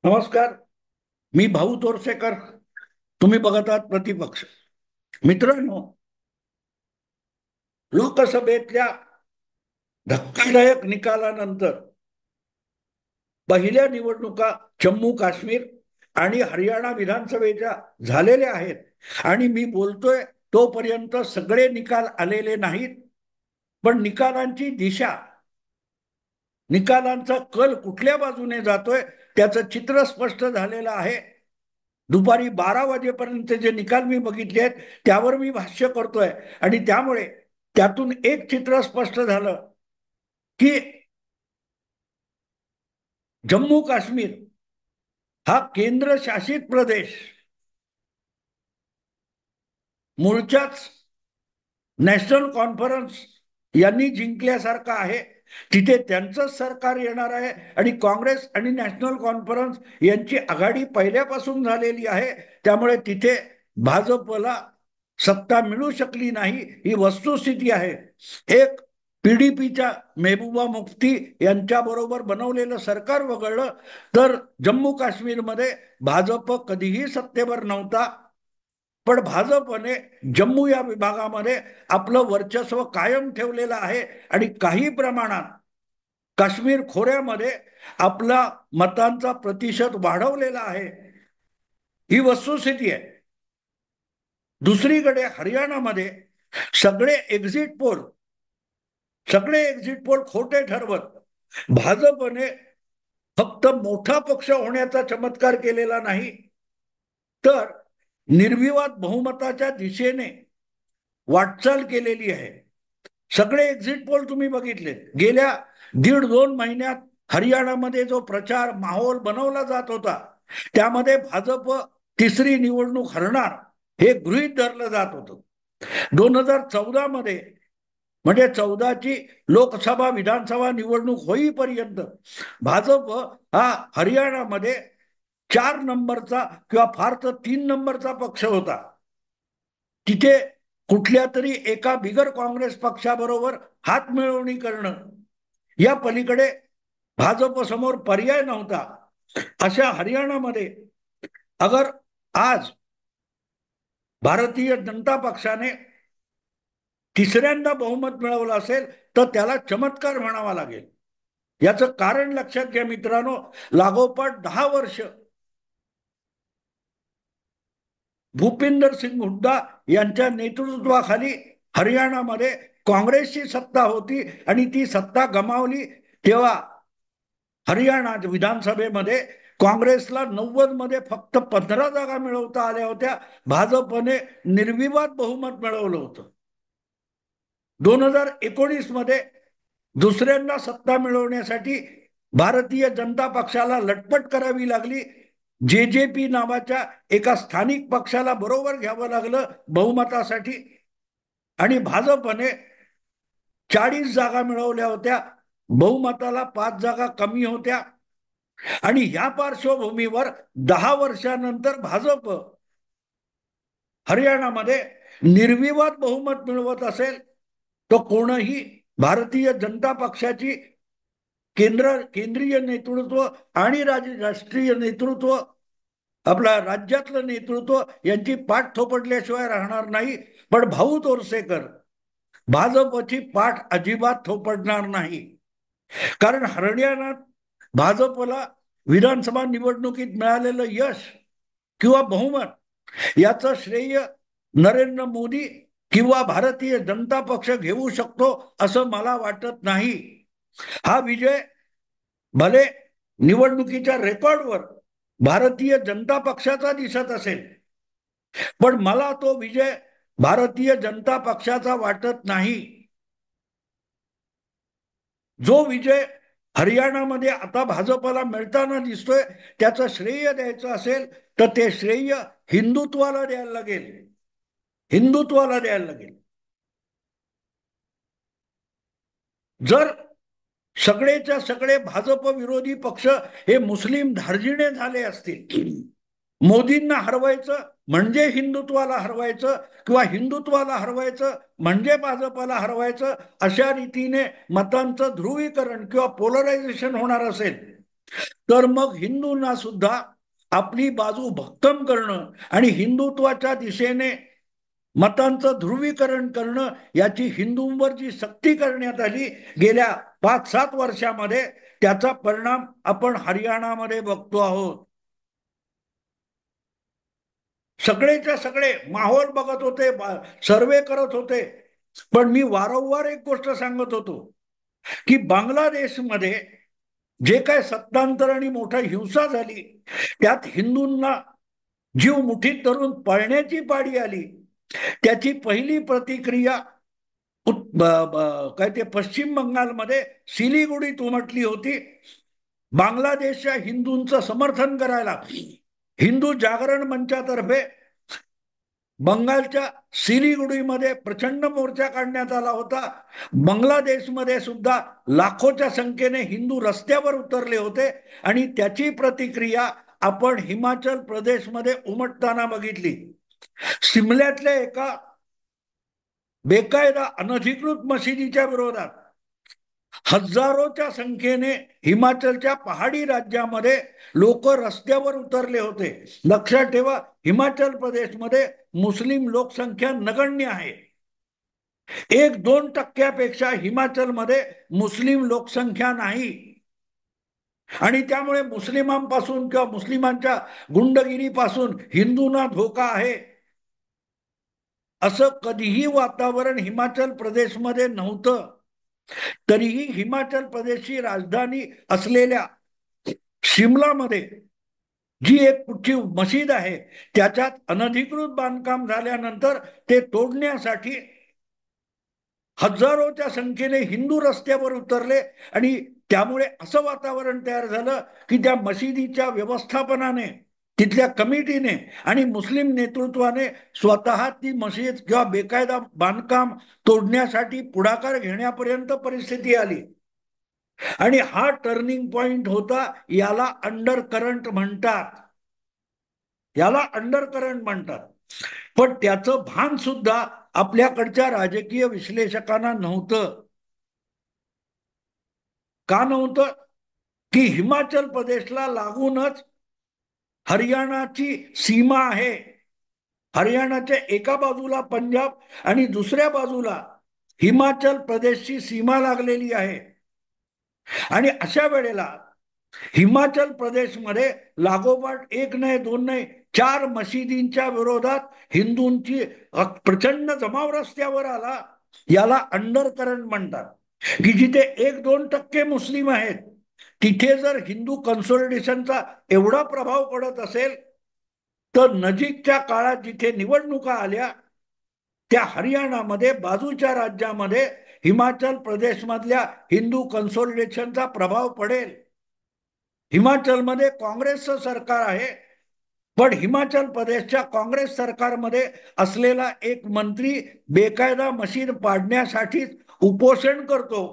नमस्कार. मी भाऊ तोरसेकर. तुम्ही बघत आहात प्रतिपक्ष. मित्रांनो, लोकसभेतल्या धक्कादायक निकालानंतर पहिल्या निवडणुका जम्मू काश्मीर आणि हरियाणा विधानसभेच्या झालेल्या आहेत आणि मी बोलतोय तोपर्यंत सगळे निकाल आलेले नाहीत. पण निकालांची दिशा, निकालांचा कल कुठल्या बाजूने जातोय त्याचं चित्र स्पष्ट झालेलं आहे. दुपारी 12 वाजेपर्यंत जे निकाल मी बघितले आहेत त्यावर मी भाष्य करतोय आणि त्यामुळे त्यातून एक चित्र स्पष्ट झालं की जम्मू काश्मीर हा केंद्रशासित प्रदेश मूळच्याच नॅशनल कॉन्फरन्स यांनी जिंकल्यासारखा आहे. तिथे त्यांचंच सरकार येणार आहे आणि काँग्रेस आणि नॅशनल कॉन्फरन्स यांची आघाडी पहिल्यापासून झालेली आहे. त्यामुळे तिथे भाजपला सत्ता मिळू शकली नाही, ही वस्तुस्थिती आहे. एक पीडीपीच्या मेहबूबा मुफ्ती यांच्याबरोबर बनवलेलं सरकार वगळलं तर जम्मू काश्मीरमध्ये भाजप कधीही सत्तेवर नव्हता. पण भाजपने जम्मू या विभागामध्ये आपलं वर्चस्व कायम ठेवलेलं आहे आणि काही प्रमाणात काश्मीर खोऱ्यामध्ये आपला मतांचा प्रतिशत वाढवलेला आहे, ही वस्तुस्थिती आहे. दुसरीकडे हरियाणामध्ये सगळे एक्झिट पोल सगळे एक्झिट पोल खोटे ठरवत भाजपने फक्त मोठा पक्ष होण्याचा चमत्कार केलेला नाही, तर निर्विवाद बहुमताच्या दिशेने वाटचाल केलेली आहे. सगळे एक्झिट पोल तुम्ही बघितले. गेल्या 1.5-2 महिन्यात हरियाणामध्ये जो प्रचार माहोल बनवला जात होता त्यामध्ये भाजप तिसरी निवडणूक हरणार हे गृहीत धरलं जात होतं. 2014 मध्ये म्हणजे 14ची लोकसभा विधानसभा निवडणूक होईपर्यंत भाजप हा हरियाणामध्ये 4 नंबरचा किंवा फार तर 3 नंबरचा पक्ष होता. तिथे कुठल्या तरी एका बिगर काँग्रेस पक्षाबरोबर हात मिळवणी करणं या पलीकडे भाजप समोर पर्याय नव्हता. अशा हरियाणामध्ये अगर आज भारतीय जनता पक्षाने तिसऱ्यांदा बहुमत मिळवलं असेल तर त्याला चमत्कार म्हणावा लागेल. याचं कारण लक्षात घ्या मित्रांनो. लागोपाठ 10 वर्ष भूपिंदर सिंग हुड्डा यांच्या नेतृत्वाखाली हरियाणामध्ये काँग्रेसची सत्ता होती आणि ती सत्ता गमावली तेव्हा हरियाणा विधानसभेमध्ये काँग्रेसला 90 मध्ये फक्त 15 जागा मिळवता आल्या होत्या. भाजपने निर्विवाद बहुमत मिळवलं होतं. 2019 मध्ये दुसऱ्यांदा सत्ता मिळवण्यासाठी भारतीय जनता पक्षाला लटपट करावी लागली. जेजेपी नावाच्या एका स्थानिक पक्षाला बरोबर घ्यावं लागलं बहुमतासाठी आणि भाजपने 40 जागा मिळवल्या होत्या. बहुमताला 5 जागा कमी होत्या आणि ह्या पार्श्वभूमीवर 10 वर्षानंतर भाजप हरियाणामध्ये निर्विवाद बहुमत मिळवत असेल तो कोणही भारतीय जनता पक्षाची केंद्रीय नेतृत्व आणि राष्ट्रीय नेतृत्व आपला राज्यातलं नेतृत्व यांची पाठ थोपडल्याशिवाय राहणार नाही. पण भाऊ तोरसेकर भाजपची पाठ अजिबात थोपडणार नाही. कारण हरियाणात भाजपला विधानसभा निवडणुकीत मिळालेलं यश किंवा बहुमत याचं श्रेय नरेंद्र मोदी किंवा भारतीय जनता पक्ष घेऊ शकतो असं मला वाटत नाही. हा विजय भले निवडणुकीच्या रेकॉर्डवर भारतीय जनता पक्षाचा दिसत असेल पण मला तो विजय भारतीय जनता पक्षाचा वाटत नाही. जो विजय हरियाणामध्ये आता भाजपला मिळताना दिसतोय त्याचं श्रेय द्यायचं असेल तर ते श्रेय हिंदुत्वाला द्यायला लागेल. हिंदुत्वाला द्यायला लागेल. जर सगळेच्या सगळे भाजप विरोधी पक्ष हे मुस्लिम धार्जिणे झाले असतील, मोदींना हरवायचं म्हणजे हिंदुत्वाला हरवायचं किंवा हिंदुत्वाला हरवायचं म्हणजे भाजपला हरवायचं, अशा रीतीने मतांचं ध्रुवीकरण किंवा पोलरायझेशन होणार असेल तर मग हिंदूंना सुद्धा आपली बाजू भक्कम करणं आणि हिंदुत्वाच्या दिशेने मतांचं ध्रुवीकरण करणं, याची हिंदूंवर जी सक्ती करण्यात आली गेल्या 5-7 वर्षामध्ये, त्याचा परिणाम आपण हरियाणामध्ये बघतो आहोत. सगळेच्या सगळे माहोल बघत होते, सर्वे करत होते. पण मी वारंवार एक गोष्ट सांगत होतो की बांगलादेशमध्ये जे काय सत्तांतर आणि मोठा हिंसा झाली, त्यात हिंदूंना जीव मुठीत धरून पळण्याची पाळी आली. त्याची पहिली प्रतिक्रिया काय ते पश्चिम बंगालमध्ये सिलिगुडीत उमटली होती. बांगलादेशच्या हिंदूंचं समर्थन करायला हिंदू जागरण मंचातर्फे बंगालच्या सिलिगुडीमध्ये प्रचंड मोर्चा काढण्यात आला होता. बांगलादेशमध्ये सुद्धा लाखोच्या संख्येने हिंदू रस्त्यावर उतरले होते आणि त्याची प्रतिक्रिया आपण हिमाचल प्रदेशमध्ये उमटताना बघितली. शिमल्यातल्या एका बेकायदा अनधिकृत मशिदीच्या विरोधात हजारोच्या संख्येने हिमाचलच्या पहाडी राज्यामध्ये लोक रस्त्यावर उतरले होते. लक्षात ठेवा, हिमाचल प्रदेशमध्ये मुस्लिम लोकसंख्या नगण्य आहे. 1-2% हिमाचलमध्ये मुस्लिम लोकसंख्या नाही. आणि त्यामुळे मुस्लिमांपासून किंवा मुस्लिमांच्या गुंडगिरीपासून हिंदूंना धोका आहे असं कधीही वातावरण हिमाचल प्रदेशमध्ये नव्हतं. तरीही हिमाचल प्रदेशची राजधानी असलेल्या शिमलामध्ये जी एक कुठची मशीद आहे, त्याच्यात अनधिकृत बांधकाम झाल्यानंतर ते तोडण्यासाठी हजारोच्या संख्येने हिंदू रस्त्यावर उतरले आणि त्यामुळे असं वातावरण तयार झालं की त्या मशिदीच्या व्यवस्थापनाने, तिथल्या कमिटीने आणि मुस्लिम नेतृत्वाने स्वतः ती मशीद किंवा बेकायदा बांधकाम तोडण्यासाठी पुढाकार घेण्यापर्यंत परिस्थिती आली. आणि हा टर्निंग पॉइंट होता. याला अंडर करंट म्हणतात. याला अंडर करंट म्हणतात. पण त्याचं भान सुद्धा आपल्याकडच्या राजकीय विश्लेषकांना नव्हतं. का नव्हतं? की हिमाचल प्रदेशला लागूनच हरियाणाची सीमा आहे. हरियाणाच्या एका बाजूला पंजाब आणि दुसऱ्या बाजूला हिमाचल प्रदेशची सीमा लागलेली आहे. आणि अशा वेळेला हिमाचल प्रदेशमध्ये लागोपाठ 1 नाही 2 नाही 4 मशिदींच्या विरोधात हिंदूंची प्रचंड जमाव रस्त्यावर आला. याला अंडर करंट म्हणतात. की जिथे 1-2% मुस्लिम आहेत, तिथे जर हिंदू कन्सोलिडेशनचा एवढा प्रभाव पडत असेल, तर नजीकच्या काळात जिथे निवडणुका आल्या त्या हरियाणामध्ये, बाजूच्या राज्यामध्ये हिमाचल प्रदेशमधल्या हिंदू कन्सोलिडेशनचा प्रभाव पडेल. हिमाचलमध्ये काँग्रेसचं सरकार आहे, पण हिमाचल प्रदेशच्या काँग्रेस सरकारमध्ये असलेला एक मंत्री बेकायदा मशीद पाडण्यासाठीच उपोषण करतो.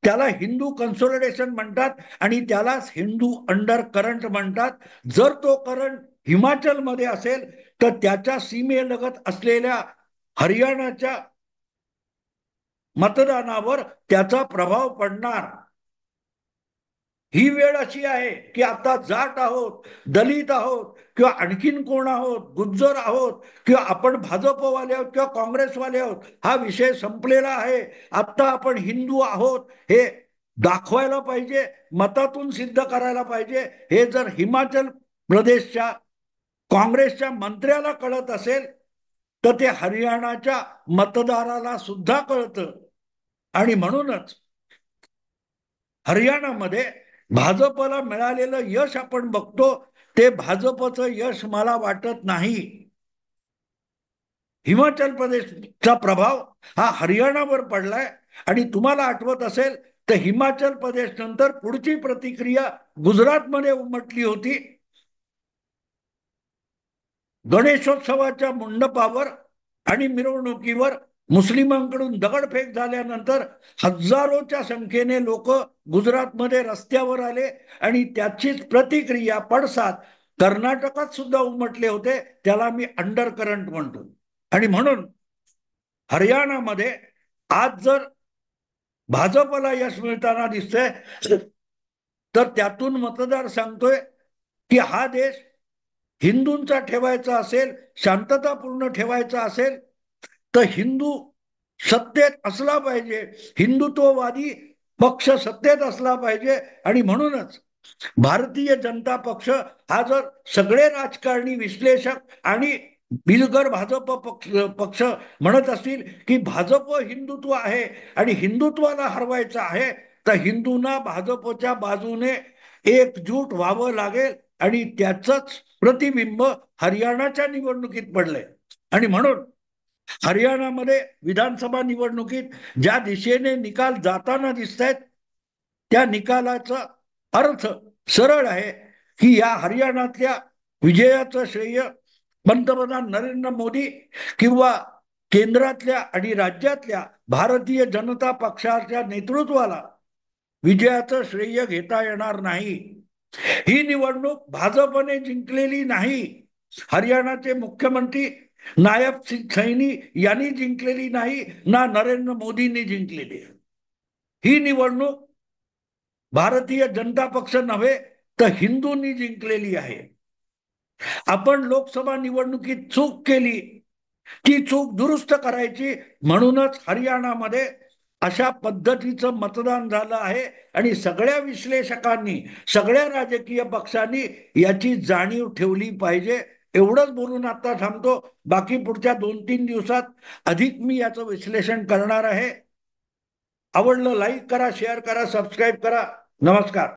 त्याला हिंदू कन्सोलिडेशन म्हणतात आणि त्यालाच हिंदू अंडर करंट म्हणतात. जर तो करंट हिमाचलमध्ये असेल तर त्याच्या सीमेलगत असलेल्या हरियाणाच्या मतदानावर त्याचा प्रभाव पडणार. ही वेळ अशी आहे की आता जाट आहोत, दलित आहोत किंवा आणखीन कोण आहोत, गुज्जर आहोत किंवा आपण भाजपवाले आहोत किंवा काँग्रेसवाले आहोत, हा विषय संपलेला आहे. आता आपण हिंदू आहोत हे दाखवायला पाहिजे, मतातून सिद्ध करायला पाहिजे. हे जर हिमाचल प्रदेशच्या काँग्रेसच्या मंत्र्याला कळत असेल तर ते हरियाणाच्या मतदाराला सुद्धा कळतं. आणि म्हणूनच हरियाणामध्ये भाजपला मिळालेलं यश आपण बघतो, ते भाजपचं यश मला वाटत नाही. हिमाचल प्रदेशचा प्रभाव हा हरियाणावर पडलाय. आणि तुम्हाला आठवत असेल तर हिमाचल प्रदेश नंतर पुढची प्रतिक्रिया गुजरातमध्ये उमटली होती. गणेशोत्सवाच्या मंडपावर आणि मिरवणुकीवर मुस्लिमांकडून दगडफेक झाल्यानंतर हजारोच्या संख्येने लोक गुजरातमध्ये रस्त्यावर आले आणि त्याचीच प्रतिक्रिया पडसाद कर्नाटकात सुद्धा उमटले होते. त्याला मी अंडर करंट म्हणतो. आणि म्हणून हरियाणामध्ये आज जर भाजपला यश मिळताना दिसतंय, तर त्यातून मतदार सांगतोय की हा देश हिंदूंचा ठेवायचा असेल, शांततापूर्ण ठेवायचा असेल तर हिंदू सत्तेत असला पाहिजे, हिंदुत्ववादी पक्ष सत्तेत असला पाहिजे. आणि म्हणूनच भारतीय जनता पक्ष हा जर सगळे राजकारणी विश्लेषक आणि बिलगर भाजप पक्ष म्हणत असतील की भाजप हिंदुत्व आहे आणि हिंदुत्वाला हरवायचं आहे, तर हिंदूंना भाजपच्या बाजूने एकजूट व्हावं लागेल. आणि त्याचंच प्रतिबिंब हरियाणाच्या निवडणुकीत पडलंय. आणि म्हणून हरियाणामध्ये विधानसभा निवडणुकीत ज्या दिशेने निकाल जाताना दिसत आहेत, त्या निकालाचा अर्थ सरळ आहे की या हरियाणातल्या विजयाचं श्रेय पंतप्रधान नरेंद्र मोदी किंवा केंद्रातल्या आणि राज्यातल्या भारतीय जनता पक्षाच्या नेतृत्वाला विजयाचं श्रेय घेता येणार नाही. ही निवडणूक भाजपने जिंकलेली नाही, हरियाणाचे मुख्यमंत्री नायब सिंग सैनी यांनी जिंकलेली नाही, ना नरेंद्र मोदींनी जिंकलेली. ही निवडणूक भारतीय जनता पक्ष नव्हे तर हिंदूंनी जिंकलेली आहे. आपण लोकसभा निवडणुकीत चूक केली, ती चूक दुरुस्त करायची, म्हणूनच हरियाणामध्ये अशा पद्धतीचं मतदान झालं आहे. आणि सगळ्या विश्लेषकांनी, सगळ्या राजकीय पक्षांनी याची जाणीव ठेवली पाहिजे. एवढंच बोलून आता थांबतो. बाकी पुढच्या 2-3 दिवसात अधिक मी याचं विश्लेषण करणार आहे. आवडलं लाईक करा, शेअर करा, सबस्क्राईब करा. नमस्कार.